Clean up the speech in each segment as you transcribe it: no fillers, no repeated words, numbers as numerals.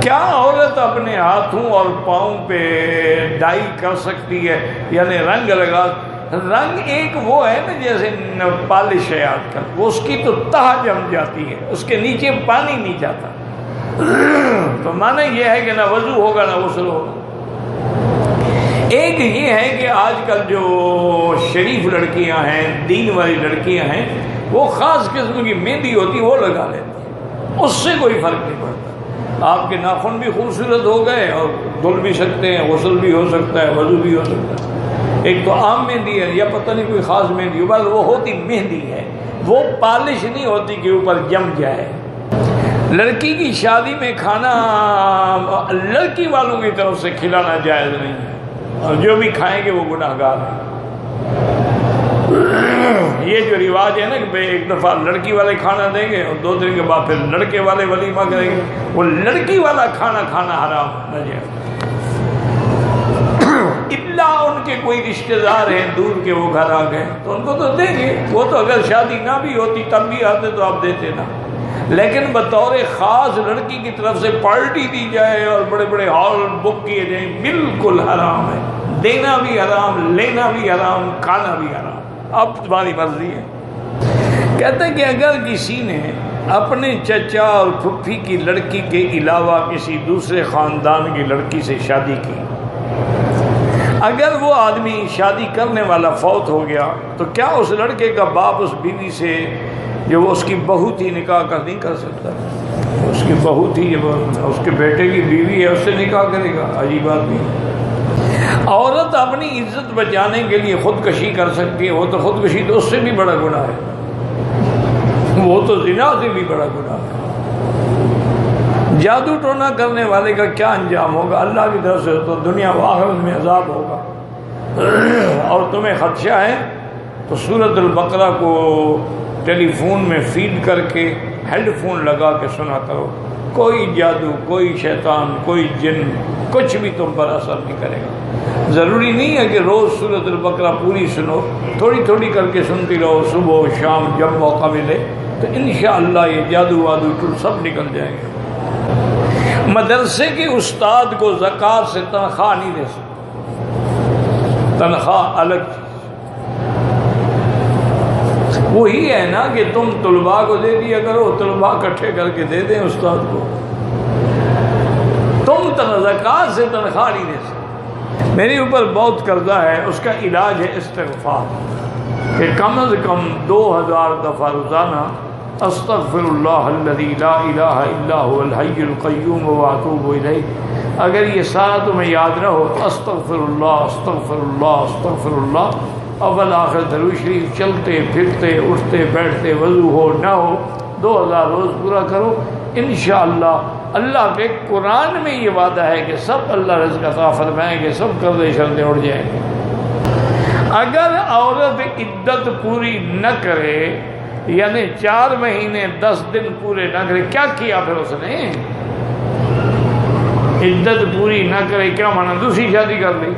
کیا عورت اپنے ہاتھوں اور پاؤں پہ ڈائی کر سکتی ہے، یعنی رنگ لگا؟ رنگ ایک وہ ہے نا جیسے پالش ہے آج کل، وہ اس کی تو تہ جم جاتی ہے، اس کے نیچے پانی نہیں جاتا، تو معنی یہ ہے کہ نہ وضو ہوگا نہ غسل ہوگا۔ ایک یہ ہے کہ آج کل جو شریف لڑکیاں ہیں، دین والی لڑکیاں ہیں، وہ خاص قسم کی مہندی ہوتی ہے وہ لگا لیتی ہیں، اس سے کوئی فرق نہیں پڑتا۔ آپ کے ناخن بھی خوبصورت ہو گئے اور دھل بھی سکتے ہیں، غسل بھی ہو سکتا ہے، وضو بھی ہو سکتا ہے۔ ایک تو عام مہندی ہے یا پتہ نہیں کوئی خاص مہندی ہو، بس وہ ہوتی مہندی ہے، وہ پالش نہیں ہوتی کہ اوپر جم جائے۔ لڑکی کی شادی میں کھانا لڑکی والوں کی طرف سے کھلانا جائز نہیں ہے، اور جو بھی کھائیں گے وہ گناہ گار ہیں۔ یہ جو رواج ہے نا کہ بھئی ایک دفعہ لڑکی والے کھانا دیں گے اور 2 دن کے بعد پھر لڑکے والے ولیمہ کریں گے، وہ لڑکی والا کھانا حرام نہ جائے، الا ان کے کوئی رشتہ دار ہیں دور کے وہ گھر آ گئے تو ان کو تو دیں گے، وہ تو اگر شادی نہ بھی ہوتی تب بھی آتے تو آپ دیتے نا، لیکن بطور خاص لڑکی کی طرف سے پارٹی دی جائے اور بڑے بڑے ہال بک کیے جائیں، بالکل حرام ہے، دینا بھی حرام، لینا بھی حرام، کھانا بھی حرام، اب تمہاری مرضی ہے۔ کہتے ہیں کہ اگر کسی نے اپنے چچا اور پھپھی کی لڑکی کے علاوہ کسی دوسرے خاندان کی لڑکی سے شادی کی، اگر وہ آدمی شادی کرنے والا فوت ہو گیا تو کیا اس لڑکے کا باپ اس بیوی سے جو وہ اس کی بہو تھی نکاح نہیں کر سکتا؟ اس کی بہو تھی، اس کے بیٹے کی بیوی ہے، اس سے نکاح کرے گا؟ عجیب بات نہیں۔ عورت اپنی عزت بچانے کے لیے خودکشی کر سکتی ہے، وہ تو خودکشی تو اس سے بھی بڑا گناہ ہے، وہ تو زنا سے بھی بڑا گناہ ہے۔ جادو ٹونا کرنے والے کا کیا انجام ہوگا؟ اللہ کی طرف سے تو دنیا و آخرت میں عذاب ہوگا۔ اور تمہیں خدشہ ہے تو سورۃ البقرہ کو ٹیلی فون میں فیڈ کر کے ہیڈ فون لگا کے سنا کرو، کوئی جادو، کوئی شیطان، کوئی جن کچھ بھی تم پر اثر نہیں کرے گا۔ ضروری نہیں ہے کہ روز سورۃ البقرہ پوری سنو، تھوڑی تھوڑی کر کے سنتی رہو، صبح و شام جب موقع ملے تو انشاءاللہ یہ جادو وادو ٹول سب نکل جائیں گے۔ مدرسے کے استاد کو زکوٰۃ سے تنخواہ نہیں دے سکتے، تنخواہ الگ چیز۔ وہی ہے نا کہ تم طلباء کو دے دیا کرو، طلباء اکٹھے کر کے دے دیں استاد کو، تم زکوٰۃ سے تنخواہ نہیں دے سکتے۔ میرے اوپر بہت قرضہ ہے، اس کا علاج ہے استغفار، کہ کم از کم 2000 دفعہ روزانہ استغفر اللہ الذی لا الہ الا هو الحی القیوم واتوب الیہ۔ اگر یہ سارا تمہیں یاد نہ ہو، استغفر اللہ استغفر اللہ استغفر اللہ، اول آخر درود شریف چلتے پھرتے اٹھتے بیٹھتے وضو ہو نہ ہو 2000 روز پورا کرو، انشاءاللہ اللہ کے قرآن میں یہ وعدہ ہے کہ سب اللہ رزق عطا فرمائیں گے، سب قرضے شرطیں اڑ جائیں گے۔ اگر عورت عدت پوری نہ کرے، یعنی 4 مہینے 10 دن پورے نہ کرے، کیا کیا پھر اس نے؟ عدت پوری نہ کرے کیا مانا؟ دوسری شادی کر لی۔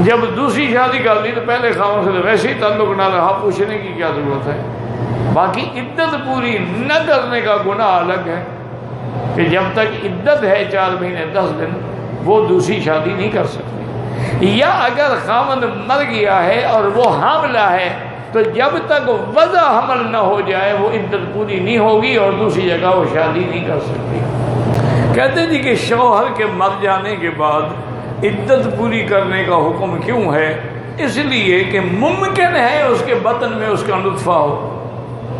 جب دوسری شادی کر لی تو پہلے خاوند سے ویسے ہی تعلق نہ رہا، پوچھنے کی کیا ضرورت ہے؟ باقی عدت پوری نہ کرنے کا گناہ الگ ہے، کہ جب تک عدت ہے 4 مہینے 10 دن وہ دوسری شادی نہیں کر سکتی۔ یا اگر خاوند مر گیا ہے اور وہ حاملہ ہے تو جب تک وضع حمل نہ ہو جائے وہ عدت پوری نہیں ہوگی اور دوسری جگہ وہ شادی نہیں کر سکتی۔ کہتے جی کہ شوہر کے مر جانے کے بعد عدت پوری کرنے کا حکم کیوں ہے؟ اس لیے کہ ممکن ہے اس کے بطن میں اس کا نطفہ ہو،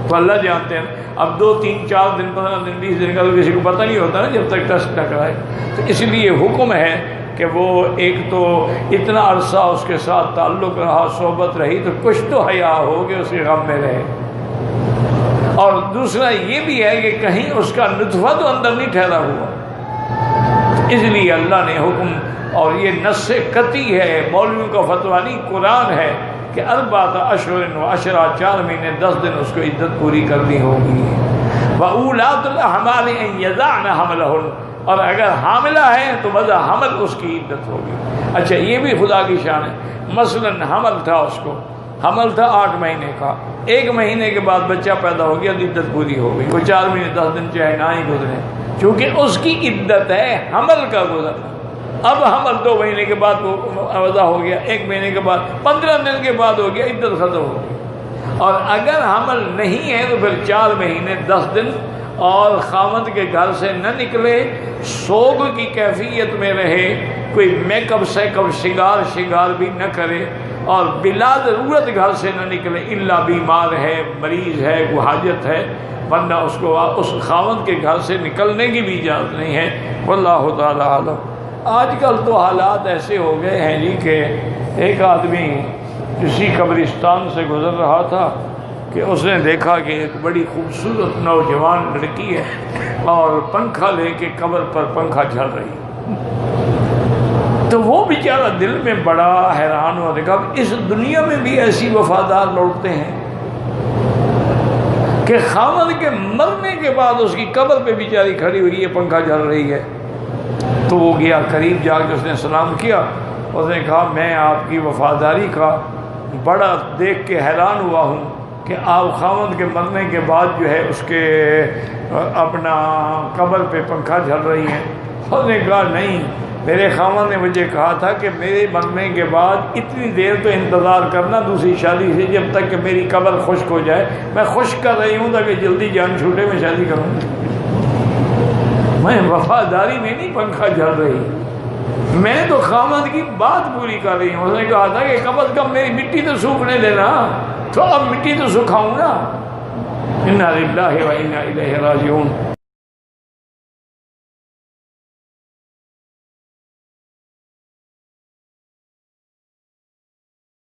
تو اللہ جانتے ہیں۔ اب 2 3 4 دن 15 دن 20 دن کا تو کسی کو پتہ نہیں ہوتا نا جب تک ٹیسٹ نہ کرائے، تو اس لیے حکم ہے کہ وہ ایک تو اتنا عرصہ اس کے ساتھ تعلق رہا، صحبت رہی، تو کچھ تو حیا ہو کہ اس کے غم میں رہے، اور دوسرا یہ بھی ہے کہ کہیں اس کا نطفہ تو اندر نہیں ٹھہرا ہوا۔ اس لیے اللہ نے حکم، اور یہ نص قطعی ہے، مولویوں کا فتویٰ نہیں، قرآن ہے کہ 4 اشہر و عشرہ، 4 مہینے 10 دن اس کو عدت پوری کرنی ہوگی۔ وَأُولَاتُ الْأَحْمَالِ أَن يَضَعْنَ حَمْلَهُنَّ، اور اگر حاملہ ہے تو وضع حمل اس کی عدت ہوگی۔ اچھا یہ بھی خدا کی شان ہے، مثلا حمل تھا، اس کو حمل تھا 8 مہینے کا، 1 مہینے کے بعد بچہ پیدا ہو گیا، عدت پوری ہو گئی، وہ 4 مہینے 10 دن چاہے نہ ہی گزرے، چونکہ اس کی عدت ہے حمل کا گزرنا. اب حمل 2 مہینے کے بعد وہ وضع ہو گیا، 1 مہینے کے بعد، 15 دن کے بعد ہو گیا، عدت ختم ہو گئی. اور اگر حمل نہیں ہے تو پھر 4 مہینے 10 دن اور خاوند کے گھر سے نہ نکلے، سوگ کی کیفیت میں رہے، کوئی میک اپ سیک اپ شنگار بھی نہ کرے، اور بلا ضرورت گھر سے نہ نکلے، الا بیمار ہے، مریض ہے، کوئی حاجت ہے، ورنہ اس کو اس خاوند کے گھر سے نکلنے کی بھی اجازت نہیں ہے. واللہ تعالی عالم. آج کل تو حالات ایسے ہو گئے ہیں جی کہ ایک آدمی کسی قبرستان سے گزر رہا تھا کہ اس نے دیکھا کہ ایک بڑی خوبصورت نوجوان لڑکی ہے اور پنکھا لے کے قبر پر پنکھا چل رہی. تو وہ بیچارہ دل میں بڑا حیران ہوا، دیکھا اس دنیا میں بھی ایسی وفادار لوٹتے ہیں کہ خاوند کے مرنے کے بعد اس کی قبر پہ بیچاری کھڑی ہوئی ہے، پنکھا چل رہی ہے. تو وہ گیا قریب جا کے اس نے سلام کیا. اس نے کہا میں آپ کی وفاداری کا بڑا دیکھ کے حیران ہوا ہوں کہ آپ خاوند کے مرنے کے بعد جو ہے اس کے اپنا قبر پہ پنکھا چل رہی ہیں. اس نے کہا نہیں، میرے خاوند نے مجھے کہا تھا کہ میرے مرنے کے بعد اتنی دیر تو انتظار کرنا دوسری شادی سے جب تک کہ میری قبر خشک ہو جائے. میں خشک کر رہی ہوں تاکہ جلدی جان چھوٹے میں شادی کروں. میں وفاداری میں نہیں پنکھا چل رہی، میں تو خاوند کی بات پوری کر رہی ہوں. اس نے کہا تھا کہ کم از کم میری مٹی تو سوکھنے دینا، تو اب مٹی تو سکھاؤں نا. انا للہ و انا الیہ راجعون.